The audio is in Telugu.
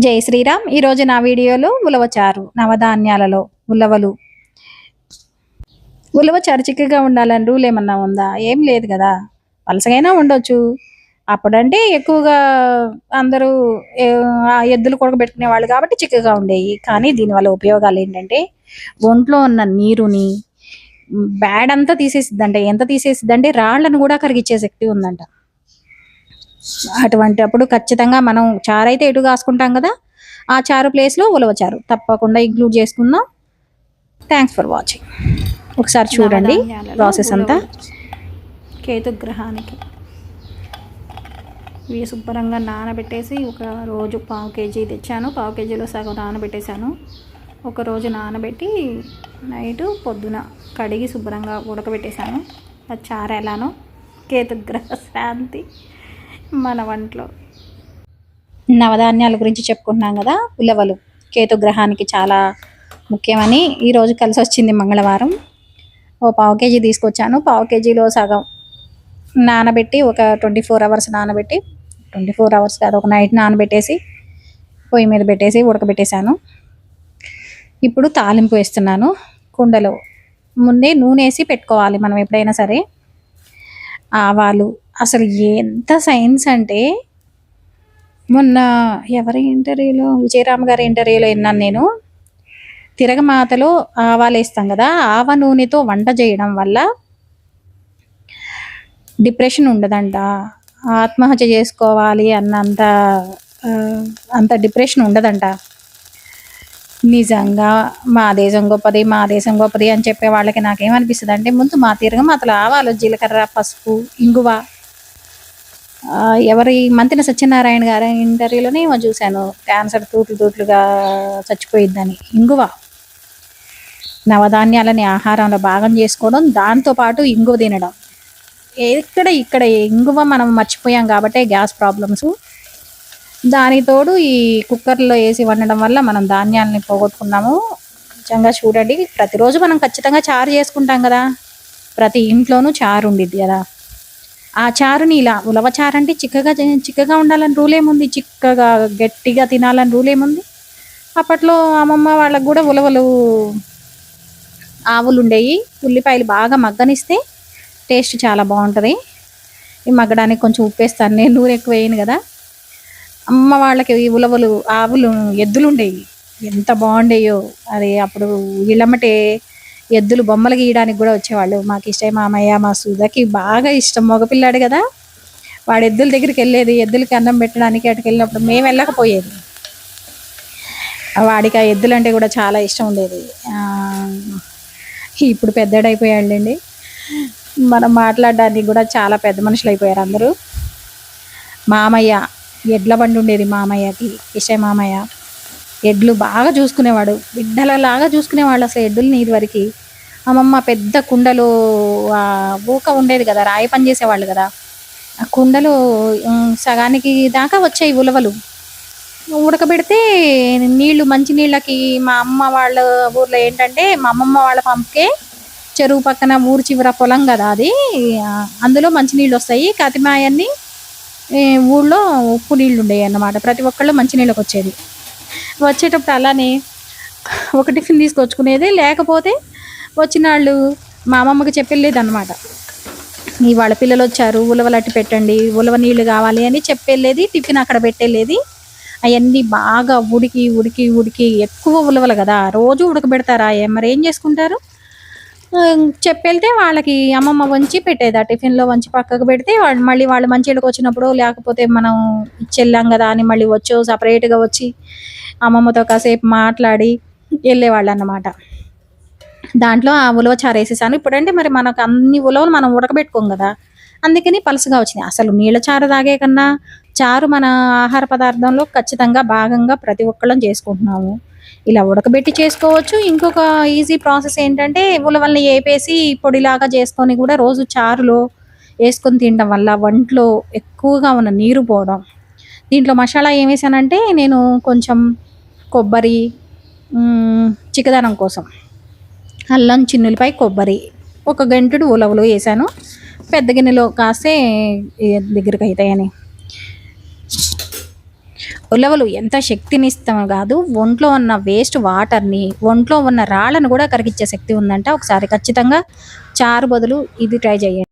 జై శ్రీరామ్. ఈరోజు నా వీడియోలో ఉలవచారు, నవధాన్యాలలో ఉలవలు. ఉలవచారు చిక్కగా ఉండాలని రూల్ ఏమన్నా ఉందా? ఏం లేదు కదా, పలసగైనా ఉండొచ్చు. అప్పుడంటే ఎక్కువగా అందరూ ఎద్దులు కొడకబెట్టుకునే వాళ్ళు కాబట్టి చిక్కగా ఉండేవి. కానీ దీనివల్ల ఉపయోగాలు ఏంటంటే ఒంట్లో ఉన్న నీరుని బ్యాడ్ అంతా తీసేసిద్దంట. ఎంత తీసేసిద్దంటే రాళ్లను కూడా కరిగిచ్చే శక్తి ఉందంట. అటువంటి అప్పుడు ఖచ్చితంగా మనం చారు అయితే ఎటు కాసుకుంటాం కదా, ఆ చారు ప్లేస్లో ఉలవచారు తప్పకుండా ఇంక్లూడ్ చేసుకుందాం. Thanks for watching. ఒకసారి చూడండి ప్రాసెస్ అంతా. కేతుగ్రహానికి ఇవి శుభ్రంగా నానబెట్టేసి ఒక రోజు 1/2 కేజీ తెచ్చాను. 1/2 కేజీలో సగం నానబెట్టేశాను. ఒక రోజు నానబెట్టి నైటు పొద్దున కడిగి శుభ్రంగా ఉడకబెట్టేశాను. అది చారు ఎలానో కేతుగ్రహ శాంతి మన వంటలో. నవధాన్యాల గురించి చెప్పుకుంటున్నాం కదా, ఉలవలు కేతుగ్రహానికి చాలా ముఖ్యమని ఈరోజు కలిసి వచ్చింది. మంగళవారం 1/2 కేజీ తీసుకొచ్చాను. 1/2 కేజీలో సగం నానబెట్టి ఒక 24 అవర్స్ నానబెట్టి, 24 అవర్స్ కాదు, ఒక నైట్ నానబెట్టేసి పొయ్యి మీద పెట్టేసి ఉడకబెట్టేశాను. ఇప్పుడు తాలింపు వేస్తున్నాను. కుండలో ముందే నూనె వేసి పెట్టుకోవాలి మనం ఎప్పుడైనా సరే. ఆవాలు, అసలు ఎంత సైన్స్ అంటే మొన్న ఎవరి ఇంటర్వ్యూలో, విజయరామ్ గారి ఇంటర్వ్యూలో విన్నాను నేను. తిరగమాతలో ఆవాలు వేస్తాం కదా, ఆవ నూనెతో వంట చేయడం వల్ల డిప్రెషన్ ఉండదంట. ఆత్మహత్య చేసుకోవాలి అన్నంత అంత డిప్రెషన్ ఉండదంట. నిజంగా మా దేశం గొప్పది, మా దేశం గొప్పది అని చెప్పే వాళ్ళకి నాకేమనిపిస్తుంది అంటే, ముందు మా తిరగమాతలు ఆవాలు, జీలకర్ర, పసుపు, ఇంగువ. ఎవరి మంతిన సత్యనారాయణ గారి ఇంటర్వ్యూలోనే ఏమో చూశాను, క్యాన్సర్ తూట్లుగా చచ్చిపోయిద్దని. ఇంగువ నవధాన్యాలని ఆహారంలో భాగం చేసుకోవడం, దాంతోపాటు ఇంగువ తినడం. ఇక్కడ ఇంగువ మనం మర్చిపోయాం కాబట్టి గ్యాస్ ప్రాబ్లమ్స్. దానితోడు ఈ కుక్కర్లో వేసి వండడం వల్ల మనం ధాన్యాలని పోగొట్టుకున్నాము. నిజంగా చూడండి, ప్రతిరోజు మనం ఖచ్చితంగా చారు చేసుకుంటాం కదా, ప్రతి ఇంట్లోనూ చారు ఉండిద్ది కదా. ఆ చారుని ఇలా ఉలవచారు అంటే చిక్కగా ఉండాలని రూల్ ఏముంది, చిక్కగా గట్టిగా తినాలని రూల్ ఏముంది. అప్పట్లో అమ్మమ్మ వాళ్ళకు కూడా ఉలవలు ఆవులు ఉండేవి. ఉల్లిపాయలు బాగా మగ్గనిస్తే టేస్ట్ చాలా బాగుంటుంది. ఈ మగ్గడానికి కొంచెం ఉప్పు వేస్తాను నేను, నూనె ఎక్కువ వేయను కదా. అమ్మ వాళ్ళకి ఉలవలు ఆవులు ఎద్దులు ఉండేవి, ఎంత బాగుండేయో. అది అప్పుడు ఇళ్ళమ్మటే ఎద్దులు బొమ్మలు గీయడానికి కూడా వచ్చేవాళ్ళు. మాకు ఇష్టం, మామయ్య మా సుధకి బాగా ఇష్టం, మగపిల్లాడు కదా. వాడు ఎద్దుల దగ్గరికి వెళ్ళేది, ఎద్దులకి అన్నం పెట్టడానికి. అటుకు వెళ్ళినప్పుడు మేము వెళ్ళకపోయేది. వాడికి ఆ ఎద్దులు అంటే కూడా చాలా ఇష్టం ఉండేది. ఇప్పుడు పెద్దడైపోయాడండి. మనం మాట్లాడడానికి కూడా చాలా పెద్ద మనుషులు అయిపోయారు అందరూ. మామయ్య ఎడ్ల బండి ఉండేది మామయ్యకి, కిషయ్ మామయ్య. ఎడ్లు బాగా చూసుకునేవాడు, బిడ్డలలాగా చూసుకునేవాళ్ళు అసలు ఎడ్డుల్ని. ఇదివరకు అమ్మమ్మ పెద్ద కుండలో ఊక ఉండేది కదా, రాయి పని చేసేవాళ్ళు కదా, ఆ కుండలో సగానికి దాకా వచ్చాయి ఉలవలు. ఉడకబెడితే నీళ్లు, మంచి నీళ్ళకి మా అమ్మ వాళ్ళ ఊర్లో ఏంటంటే, మా అమ్మమ్మ వాళ్ళ పంపకే చెరువు పక్కన ఊరు చివర పొలం కదా అది, అందులో మంచినీళ్ళు వస్తాయి. కతిమాయన్ని ఊళ్ళో ఉప్పు నీళ్ళు ఉండేవి అన్నమాట. ప్రతి ఒక్కళ్ళు మంచినీళ్ళకి వచ్చేది. వచ్చేటప్పుడు అలానే ఒక టిఫిన్ తీసుకొచ్చుకునేది, లేకపోతే వచ్చిన వాళ్ళు మా అమ్మమ్మకి చెప్పెళ్ళేది అనమాట. ఇవాళ పిల్లలు వచ్చారు, ఉలవలట్టి పెట్టండి, ఉలవ నీళ్ళు కావాలి అని చెప్పెళ్ళేది. టిఫిన్ అక్కడ పెట్టెళ్ళేది. అవన్నీ బాగా ఉడికి ఎక్కువ ఉలవలు కదా, రోజు ఉడకబెడతారా, మరి ఏం చేసుకుంటారు. చెప్పెళ్తే వాళ్ళకి అమ్మమ్మ వంచి పెట్టేది. ఆ టిఫిన్లో వంచి పక్కకు పెడితే మళ్ళీ వాళ్ళు మంచిళ్ళకి వచ్చినప్పుడు, లేకపోతే మనం ఇచ్చెళ్ళాం కదా అని మళ్ళీ సపరేట్గా వచ్చి అమ్మమ్మతో కాసేపు మాట్లాడి వెళ్ళేవాళ్ళు అన్నమాట. దాంట్లో ఆ ఉలవచారు వేసేసాను. ఇప్పుడంటే మరి మనకు అన్ని ఉలవలు మనం ఉడకబెట్టుకోం కదా, అందుకని పలుసుగా వచ్చినాయి. అసలు నీళ్ళ చారు తాగే కన్నా చారు మన ఆహార పదార్థంలో ఖచ్చితంగా భాగంగా ప్రతి ఒక్కళ్ళం చేసుకుంటున్నాము. ఇలా ఉడకబెట్టి చేసుకోవచ్చు. ఇంకొక ఈజీ ప్రాసెస్ ఏంటంటే, ఉలవల్ని వేపేసి పొడిలాగా చేసుకొని కూడా రోజు చారులో వేసుకొని తినడం వల్ల ఒంట్లో ఎక్కువగా ఉన్న నీరు పోవడం. దీంట్లో మసాలా ఏం వేసానంటే, నేను కొంచెం కొబ్బరి, చిక్కదనం కోసం అల్లం, చిన్నులపై కొబ్బరి, ఒక గంటెడు ఉలవలు వేసాను. పెద్ద గిన్నెలో కాస్తే దగ్గరికి అవుతాయని ఉలవలు ఎంత శక్తినిస్తామో కాదు, ఒంట్లో ఉన్న వేస్ట్ వాటర్‌ని, ఒంట్లో ఉన్న రాళ్ళను కూడా కరిగిచ్చే శక్తి ఉందంట. ఒకసారి ఖచ్చితంగా చారు బదులు ఇది ట్రై చేయండి.